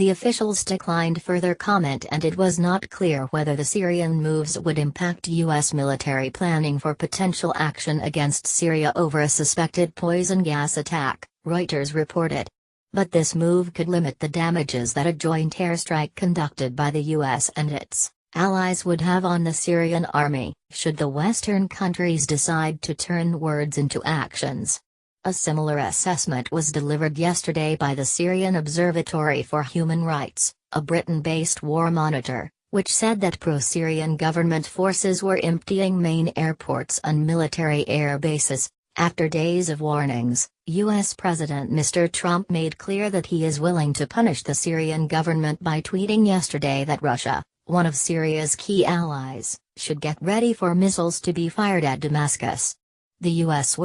The officials declined further comment, and it was not clear whether the Syrian moves would impact U.S. military planning for potential action against Syria over a suspected poison gas attack, Reuters reported. But this move could limit the damages that a joint airstrike conducted by the U.S. and its allies would have on the Syrian army, should the Western countries decide to turn words into actions. A similar assessment was delivered yesterday by the Syrian Observatory for Human Rights, a Britain-based war monitor, which said that pro-Syrian government forces were emptying main airports and military air bases. After days of warnings, U.S. President Mr. Trump made clear that he is willing to punish the Syrian government by tweeting yesterday that Russia, one of Syria's key allies, should get ready for missiles to be fired at Damascus. The U.S.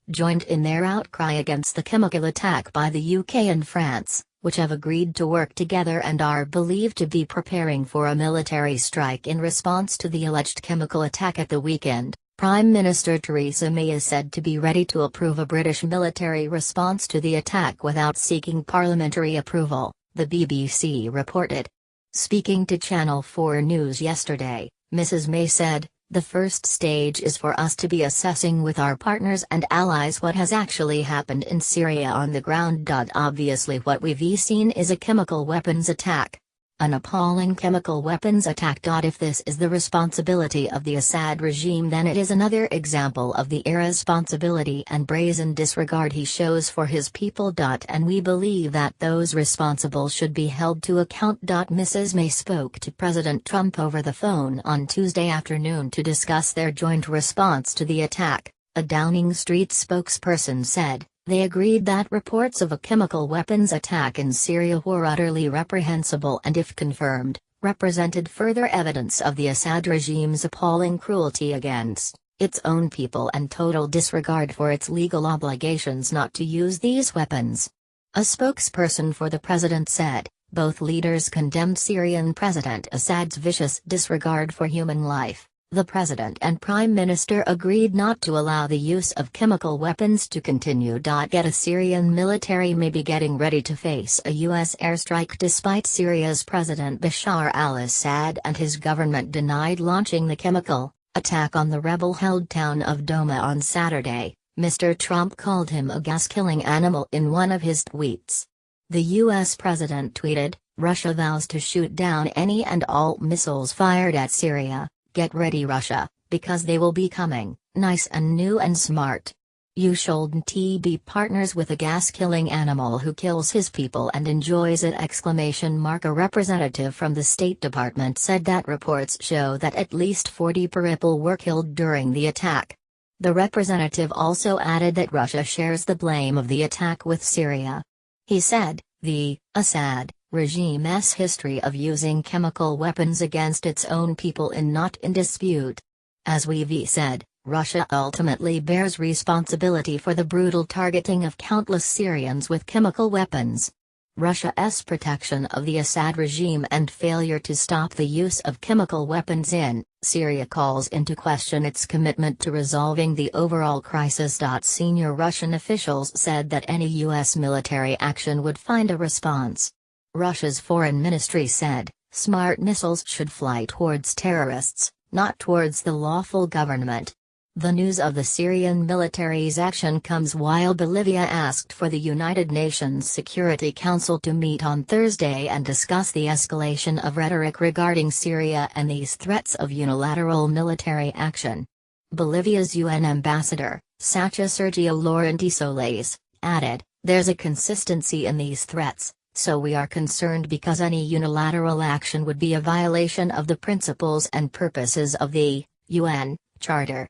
joined in their outcry against the chemical attack by the UK and France, which have agreed to work together and are believed to be preparing for a military strike in response to the alleged chemical attack at the weekend. Prime Minister Theresa May is said to be ready to approve a British military response to the attack without seeking parliamentary approval, the BBC reported. Speaking to Channel 4 News yesterday, Mrs. May said, "The first stage is for us to be assessing with our partners and allies what has actually happened in Syria on the ground. Obviously what we've seen is a chemical weapons attack. An appalling chemical weapons attack. If this is the responsibility of the Assad regime, then it is another example of the irresponsibility and brazen disregard he shows for his people. And we believe that those responsible should be held to account." Mrs. May spoke to President Trump over the phone on Tuesday afternoon to discuss their joint response to the attack, a Downing Street spokesperson said. They agreed that reports of a chemical weapons attack in Syria were utterly reprehensible and, if confirmed, represented further evidence of the Assad regime's appalling cruelty against its own people and total disregard for its legal obligations not to use these weapons. A spokesperson for the president said, both leaders condemned Syrian President Assad's vicious disregard for human life. The president and prime minister agreed not to allow the use of chemical weapons to continue. Yet a Syrian military may be getting ready to face a U.S. airstrike despite Syria's President Bashar al-Assad and his government denied launching the chemical attack on the rebel-held town of Douma on Saturday. Mr. Trump called him a gas-killing animal in one of his tweets. The U.S. president tweeted, "Russia vows to shoot down any and all missiles fired at Syria. Get ready, Russia, because they will be coming, nice and new and smart. You shouldn't be partners with a gas-killing animal who kills his people and enjoys it!" A representative from the State Department said that reports show that at least 40 people were killed during the attack. The representative also added that Russia shares the blame of the attack with Syria. He said, "The Assad regime's history of using chemical weapons against its own people is not in dispute. As we've said, Russia ultimately bears responsibility for the brutal targeting of countless Syrians with chemical weapons. Russia's protection of the Assad regime and failure to stop the use of chemical weapons in Syria calls into question its commitment to resolving the overall crisis." Senior Russian officials said that any U.S. military action would find a response. Russia's foreign ministry said, smart missiles should fly towards terrorists, not towards the lawful government. The news of the Syrian military's action comes while Bolivia asked for the United Nations Security Council to meet on Thursday and discuss the escalation of rhetoric regarding Syria and these threats of unilateral military action. Bolivia's UN ambassador, Sacha Sergio Laurentisoles, added, "There's a consistency in these threats, so we are concerned because any unilateral action would be a violation of the principles and purposes of the UN Charter."